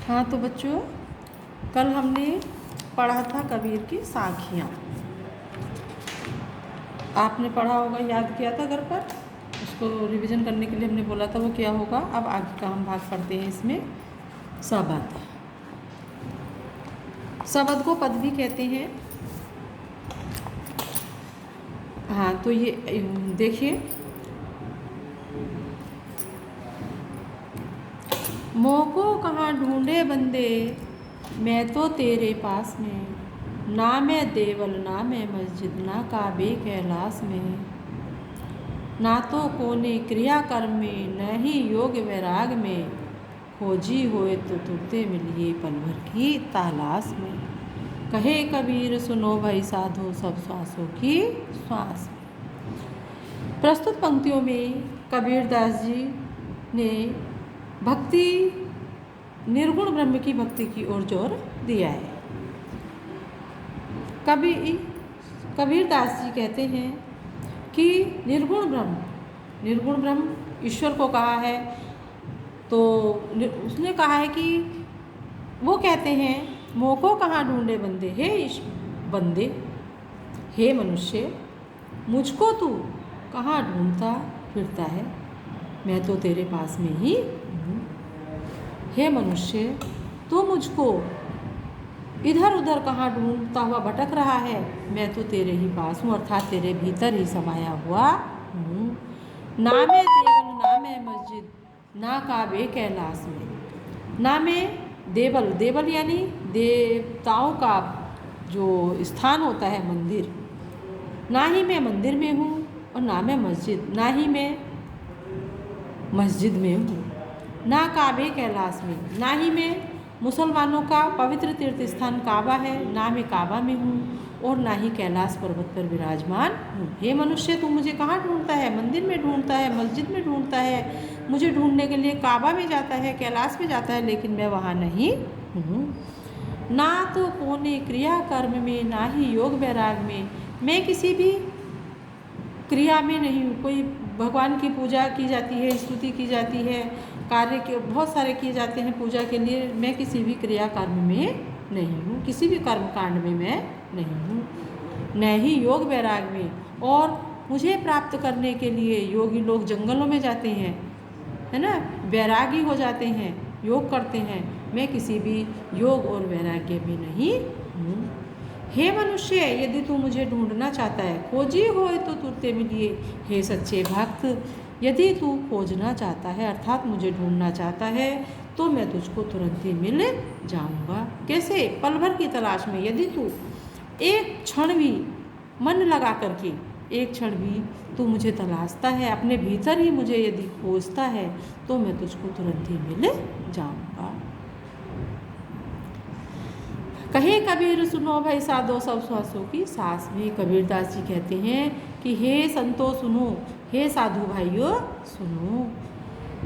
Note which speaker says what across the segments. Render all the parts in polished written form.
Speaker 1: हाँ तो बच्चों, कल हमने पढ़ा था कबीर की साखियाँ। आपने पढ़ा होगा, याद किया था घर पर। उसको रिवीजन करने के लिए हमने बोला था, वो क्या होगा। अब आगे का हम भाग पढ़ते हैं। इसमें सबद, सबद को पद भी कहते हैं। हाँ तो ये देखिए, मोको कहाँ ढूंढे बंदे, मैं तो तेरे पास में। ना मैं देवल ना मैं मस्जिद, ना काबे कैलाश में। ना तो कोने क्रिया कर्म में, न ही योग वैराग में। खोजी होए तो तुरते मिलिए पल भर की तलाश में। कहे कबीर सुनो भाई साधो, सब श्वासों की श्वास में। प्रस्तुत पंक्तियों में कबीर दास जी ने भक्ति, निर्गुण ब्रह्म की भक्ति की ओर जोर दिया है। कबीर दास जी कहते हैं कि निर्गुण ब्रह्म ईश्वर को कहा है। तो उसने कहा है कि वो कहते हैं, मोको कहाँ ढूंढे बंदे, बंदे, हे मनुष्य, मुझको तू कहाँ ढूंढता फिरता है, मैं तो तेरे पास में ही हूँ। हे मनुष्य, तू मुझको इधर उधर कहाँ ढूंढता हुआ भटक रहा है, मैं तो तेरे ही पास हूँ, अर्थात तेरे भीतर ही समाया हुआ हूँ। ना मैं देवल ना मैं मस्जिद, ना काबे कैलाश में। ना मैं देवल, देवल यानी देवताओं का जो स्थान होता है, मंदिर, ना ही मैं मंदिर में हूँ, और ना मैं मस्जिद, ना ही मैं मस्जिद में हूँ। ना काबे कैलाश में, ना ही मैं मुसलमानों का पवित्र तीर्थ स्थान काबा है, ना मैं काबा में हूँ, और ना ही कैलाश पर्वत पर विराजमान हूँ। हे मनुष्य, तू मुझे कहाँ ढूंढता है, मंदिर में ढूंढता है, मस्जिद में ढूंढता है, मुझे ढूंढने के लिए काबा में जाता है, कैलाश में जाता है, लेकिन मैं वहाँ नहीं हूँ। ना तो कोने क्रिया कर्म में, ना ही योग वैराग में, मैं किसी भी क्रिया में नहीं हूँ। कोई भगवान की पूजा की जाती है, स्तुति की जाती है, कार्य के बहुत सारे किए जाते हैं पूजा के लिए, मैं किसी भी क्रिया कर्म में नहीं हूँ, किसी भी कर्म कांड में मैं नहीं हूँ, न ही योग वैराग में। और मुझे प्राप्त करने के लिए योगी लोग जंगलों में जाते हैं, है ना, वैरागी हो जाते हैं, योग करते हैं, मैं किसी भी योग और वैराग्य में नहीं हूँ। हे मनुष्य, यदि तू मुझे ढूंढना चाहता है, खोजी होए तो तुरते मिलिए। हे सच्चे भक्त, यदि तू खोजना चाहता है, अर्थात मुझे ढूंढना चाहता है, तो मैं तुझको तुरंत ही मिल जाऊंगा। कैसे? पल भर की तलाश में। यदि तू एक क्षण भी मन लगा करके, एक क्षण भी तू मुझे तलाशता है, अपने भीतर ही मुझे यदि खोजता है, तो मैं तुझको तुरंत ही मिल जाऊंगा। कहे कबीर सुनो भाई साधो, सब श्वासों की सांस में। कबीर दास जी कहते हैं कि हे संतो सुनो, हे साधु भाइयों सुनो,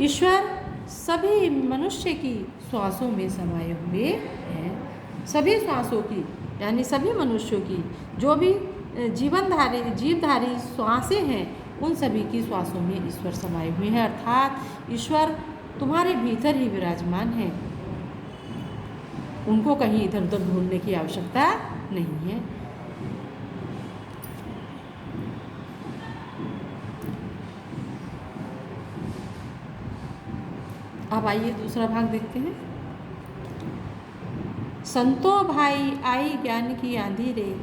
Speaker 1: ईश्वर सभी मनुष्य की श्वासों में समाये हुए हैं। सभी श्वासों की, यानी सभी मनुष्यों की जो भी जीवधारी श्वासें हैं, उन सभी की श्वासों में ईश्वर समाये हुए हैं, अर्थात ईश्वर तुम्हारे भीतर ही विराजमान है। उनको कहीं इधर उधर ढूंढने की आवश्यकता नहीं है। अब आइए दूसरा भाग देखते हैं। संतो भाई आई ज्ञान की आंधी रे,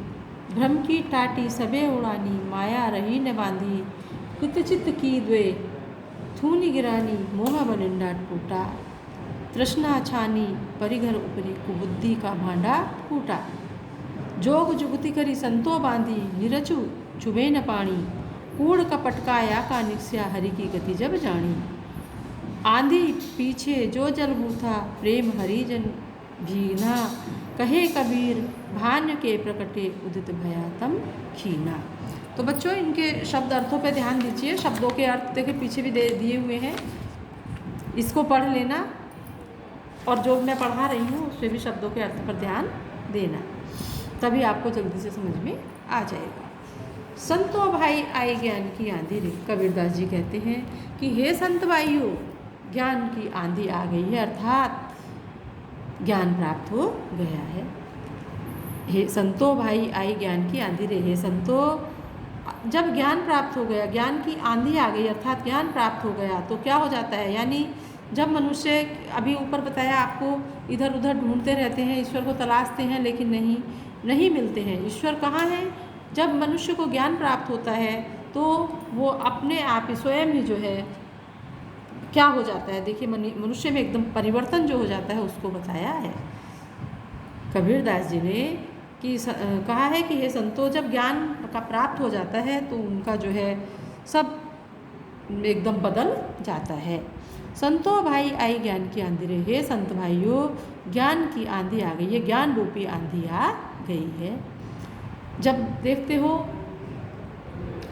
Speaker 1: भ्रम की टाटी सबे उड़ानी, माया रही न बांधी, कुतचित की द्वे थूनी गिरानी, मोह बलिंडा टूटा, तृष्णा छानी परिघर उपरी, कुबुद्धि का भांडा फूटा। जोग जुगति करी संतो बांधी, निरचु चुबे न पानी, कूड़ कपट काया का निस्या, हरि की गति जब जानी। आंधी पीछे जो जल बूथा, प्रेम हरिजन भीना, कहे कबीर भान्य के प्रकटे, उदित भया तम खीना। तो बच्चों, इनके शब्द अर्थों पे ध्यान दीजिए। शब्दों के अर्थ देखिए पीछे भी दिए हुए हैं, इसको पढ़ लेना, और जो मैं पढ़ा रही हूँ उससे भी शब्दों के अर्थ पर ध्यान देना, तभी आपको जल्दी से समझ में आ जाएगा। संतो भाई आई ज्ञान की आंधी रे, कबीरदास जी कहते हैं कि हे संत भाइयों, ज्ञान की आंधी आ गई है, अर्थात ज्ञान प्राप्त हो गया है। हे संतो भाई आई ज्ञान की आंधी रे। हे संतो, जब ज्ञान प्राप्त हो गया, ज्ञान की आंधी आ गई अर्थात ज्ञान प्राप्त हो गया तो क्या हो जाता है, यानी जब मनुष्य, अभी ऊपर बताया आपको, इधर उधर ढूंढते रहते हैं, ईश्वर को तलाशते हैं, लेकिन नहीं मिलते हैं। ईश्वर कहाँ है? जब मनुष्य को ज्ञान प्राप्त होता है तो वो अपने आप ही स्वयं ही जो है क्या हो जाता है, देखिए मनुष्य में एकदम परिवर्तन जो हो जाता है उसको बताया है कबीरदास जी ने कि कहा है कि हे संतो, जब ज्ञान का प्राप्त हो जाता है तो उनका जो है सब एकदम बदल जाता है। संतो भाई आई ज्ञान की आंधी रे। हे संत भाइयों, ज्ञान की आंधी आ गई है, ज्ञान रूपी आंधी आ गई है। जब देखते हो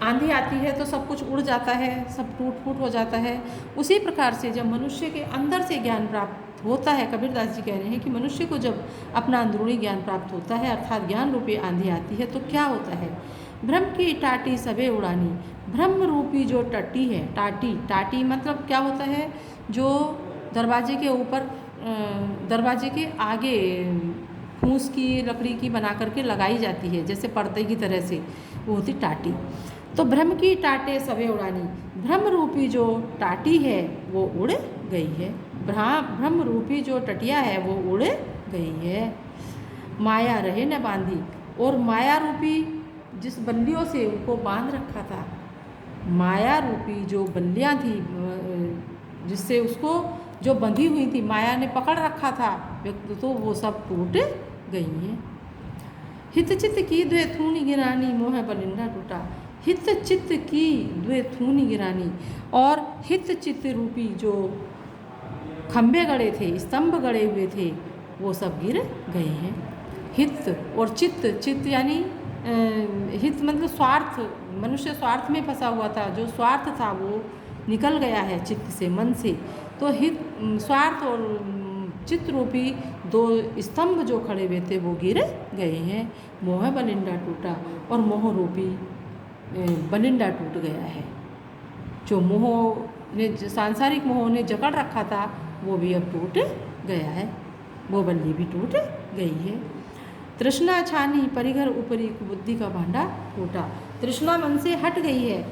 Speaker 1: आंधी आती है तो सब कुछ उड़ जाता है, सब टूट फूट हो जाता है। उसी प्रकार से जब मनुष्य के अंदर से ज्ञान प्राप्त होता है, कबीरदास जी कह रहे हैं कि मनुष्य को जब अपना अंदरूनी ज्ञान प्राप्त होता है अर्थात ज्ञान रूपी आंधी आती है तो क्या होता है, भ्रम की टाटी सबे उड़ानी। ब्रह्म रूपी जो टट्टी है, टाटी मतलब क्या होता है, जो दरवाजे के ऊपर, दरवाजे के आगे फूस की लकड़ी की बना करके लगाई जाती है, जैसे पर्दे की तरह से, वो होती टाटी। तो भ्रम की टाटे सबे उड़ानी, भ्रम रूपी जो टाटी है वो उड़ गई है, भ्रम रूपी जो टटिया है वो उड़ गई है। माया रहे न बांधी, और माया रूपी जिस बल्लियों से उनको बांध रखा था, माया रूपी जो बल्लियाँ थी जिससे उसको जो बंधी हुई थी, माया ने पकड़ रखा था व्यक्ति, तो वो सब टूट गई हैं। हित चित्त की द्वे थूनी गिरानी, मोह बलिंदा टूटा। हित चित्त की द्वे थूनी गिरानी, और हित चित्त रूपी जो खंभे गड़े थे, स्तंभ गड़े हुए थे, वो सब गिर गए हैं। हित और चित्त यानी हित मतलब स्वार्थ, मनुष्य स्वार्थ में फंसा हुआ था, जो स्वार्थ था वो निकल गया है चित्त से, मन से। तो हित, स्वार्थ और चित्त रूपी दो स्तंभ जो खड़े हुए थे वो गिर गए हैं। मोह बलिंडा टूटा, और मोह रूपी बलिंडा टूट गया है। जो मोह ने, सांसारिक मोह ने जकड़ रखा था वो भी अब टूट गया है, वो बल्ली भी टूट गई है। तृष्णा छानी परिघर ऊपरी, बुद्धि का भांडा टूटा। तृष्णा मन से हट गई है,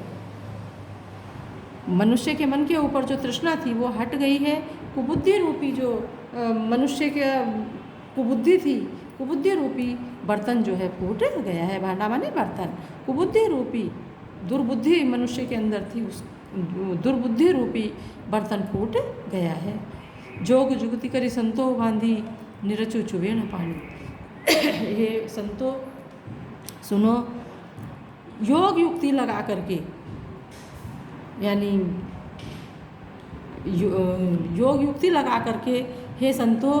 Speaker 1: मनुष्य के मन के ऊपर जो तृष्णा थी वो हट गई है। कुबुद्धि रूपी जो मनुष्य के कुबुद्धि थी, कुबुद्धि रूपी बर्तन जो है फूट गया है। भांडा माने बर्तन। कुबुद्धि रूपी दुर्बुद्धि मनुष्य के अंदर थी, उस दुर्बुद्धि रूपी बर्तन फूट गया है। जोग जुगति करी संतो बांधी, निरचु चुवे न पानी। ये संतो सुनो, योग युक्ति लगा करके, यानी योग युक्ति लगा करके, हे संतो,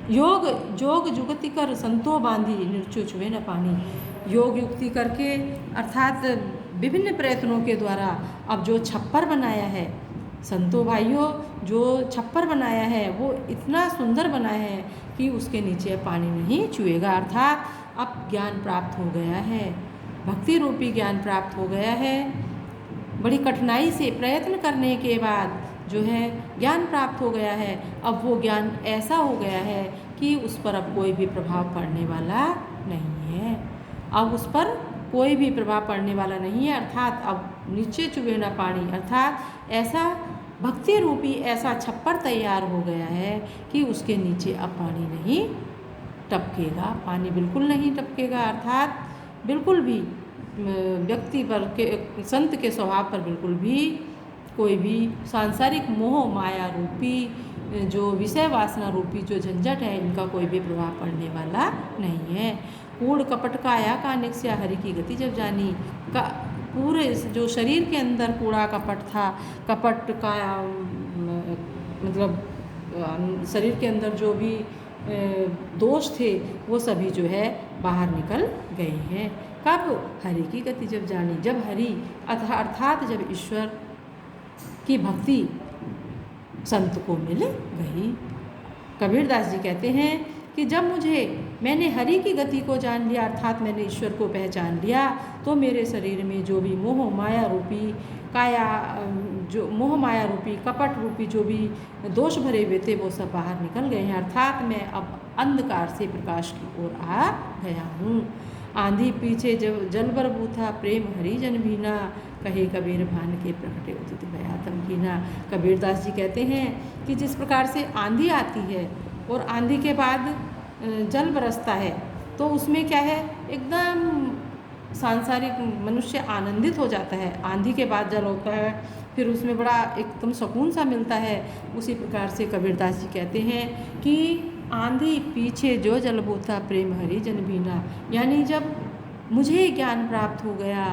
Speaker 1: जोग जुगति कर संतो बांधी, निर्चु चुवे न पानी। योग युक्ति करके अर्थात विभिन्न प्रयत्नों के द्वारा अब जो छप्पर बनाया है, संतो भाइयों, जो छप्पर बनाया है वो इतना सुंदर बनाया है कि उसके नीचे पानी नहीं चुएगा। अर्थात अब ज्ञान प्राप्त हो गया है, भक्ति रूपी ज्ञान प्राप्त हो गया है। बड़ी कठिनाई से प्रयत्न करने के बाद जो है ज्ञान प्राप्त हो गया है। अब वो ज्ञान ऐसा हो गया है कि उस पर अब कोई भी प्रभाव पड़ने वाला नहीं है। अब उस पर कोई भी प्रभाव पड़ने वाला नहीं है, अर्थात अब नीचे चुभे ना पानी, अर्थात ऐसा भक्ति रूपी ऐसा छप्पर तैयार हो गया है कि उसके नीचे अब पानी नहीं टपकेगा, पानी बिल्कुल नहीं टपकेगा। अर्थात बिल्कुल भी व्यक्ति पर के, संत के स्वभाव पर बिल्कुल भी कोई भी सांसारिक मोह माया रूपी जो विषय वासना रूपी जो झंझट है, इनका कोई भी प्रभाव पड़ने वाला नहीं है। कूड़ कपट काया कानिक से हरि की गति जब जानी, का पूरे जो शरीर के अंदर कूड़ा कपट था, कपट काया मतलब शरीर के अंदर जो भी दोष थे वो सभी जो है बाहर निकल गए हैं। कब? हरि की गति जब जानी, जब हरि अर्थात जब ईश्वर की भक्ति संत को मिल गई। कबीरदास जी कहते हैं कि जब मैंने हरि की गति को जान लिया, अर्थात मैंने ईश्वर को पहचान लिया, तो मेरे शरीर में जो भी मोह माया रूपी काया जो मोह माया रूपी कपट रूपी जो भी दोष भरे हुए थे वो सब बाहर निकल गए हैं, अर्थात मैं अब अंधकार से प्रकाश की ओर आ गया हूँ। आंधी पीछे जब जल बर बूथा प्रेम हरिजन भीना, कहे कबीर भान के प्रकटे उदित भया तम कीना। कबीरदास जी कहते हैं कि जिस प्रकार से आंधी आती है और आंधी के बाद जल बरसता है तो उसमें क्या है, एकदम सांसारिक मनुष्य आनंदित हो जाता है। आंधी के बाद जल होता है फिर उसमें बड़ा एकदम सुकून सा मिलता है। उसी प्रकार से कबीरदास जी कहते हैं कि आंधी पीछे जो जल बूथा प्रेम हरिजन भीना, यानी जब मुझे ज्ञान प्राप्त हो गया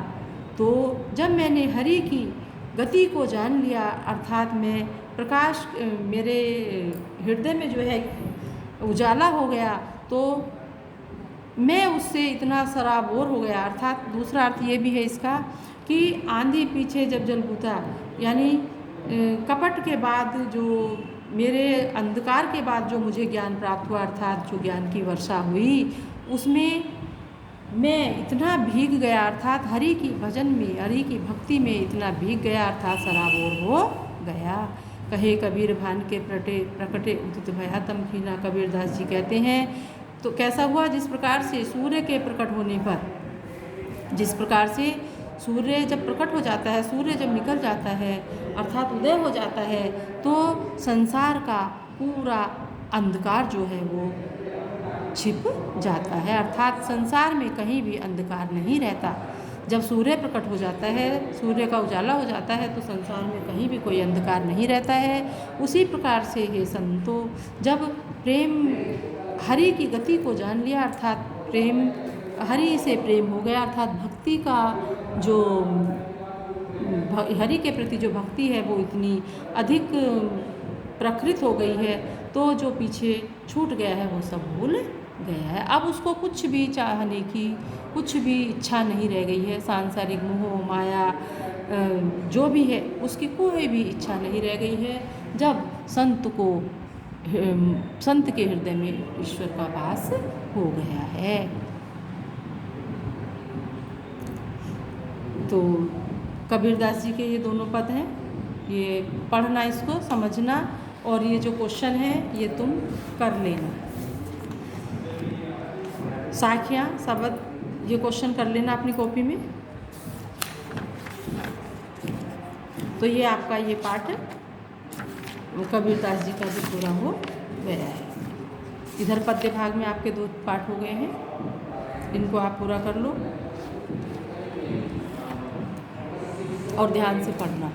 Speaker 1: तो जब मैंने हरि की गति को जान लिया, अर्थात मैं प्रकाश मेरे हृदय में जो है उजाला हो गया, तो मैं उससे इतना सराबोर हो गया। अर्थात दूसरा अर्थ ये भी है इसका कि आंधी पीछे जब जल बूथा, यानी कपट के बाद जो मेरे अंधकार के बाद जो मुझे ज्ञान प्राप्त हुआ, अर्थात जो ज्ञान की वर्षा हुई, उसमें मैं इतना भीग गया, अर्थात हरि की भजन में, हरि की भक्ति में इतना भीग गया, अर्थात सराबोर हो गया। कहे कबीर भान के प्रकटे उदित भया तम कीना। कबीरदास जी कहते हैं तो कैसा हुआ, जिस प्रकार से सूर्य के प्रकट होने पर, जिस प्रकार से सूर्य जब प्रकट हो जाता है, सूर्य जब निकल जाता है अर्थात उदय हो जाता है, तो संसार का पूरा अंधकार जो है वो छिप जाता है, अर्थात संसार में कहीं भी अंधकार नहीं रहता। जब सूर्य प्रकट हो जाता है, सूर्य का उजाला हो जाता है, तो संसार में कहीं भी कोई अंधकार नहीं रहता है। उसी प्रकार से हे संतो, जब प्रेम हरि की गति को जान लिया, अर्थात प्रेम हरि से प्रेम हो गया, अर्थात भक्ति का जो हरि के प्रति जो भक्ति है वो इतनी अधिक प्रकृत हो गई है, तो जो पीछे छूट गया है वो सब भूल गया है। अब उसको कुछ भी चाहने की कुछ भी इच्छा नहीं रह गई है। सांसारिक मोह माया जो भी है उसकी कोई भी इच्छा नहीं रह गई है। जब संत के हृदय में ईश्वर का वास हो गया है। तो कबीरदास जी के ये दोनों पद हैं, ये पढ़ना, इसको समझना, और ये जो क्वेश्चन है ये तुम कर लेना। साखियाँ शब्द ये क्वेश्चन कर लेना अपनी कॉपी में। तो ये आपका ये पाठ कबीरदास जी का भी पूरा हो गया है। इधर पद्य भाग में आपके 2 पाठ हो गए हैं, इनको आप पूरा कर लो और ध्यान से पढ़ना।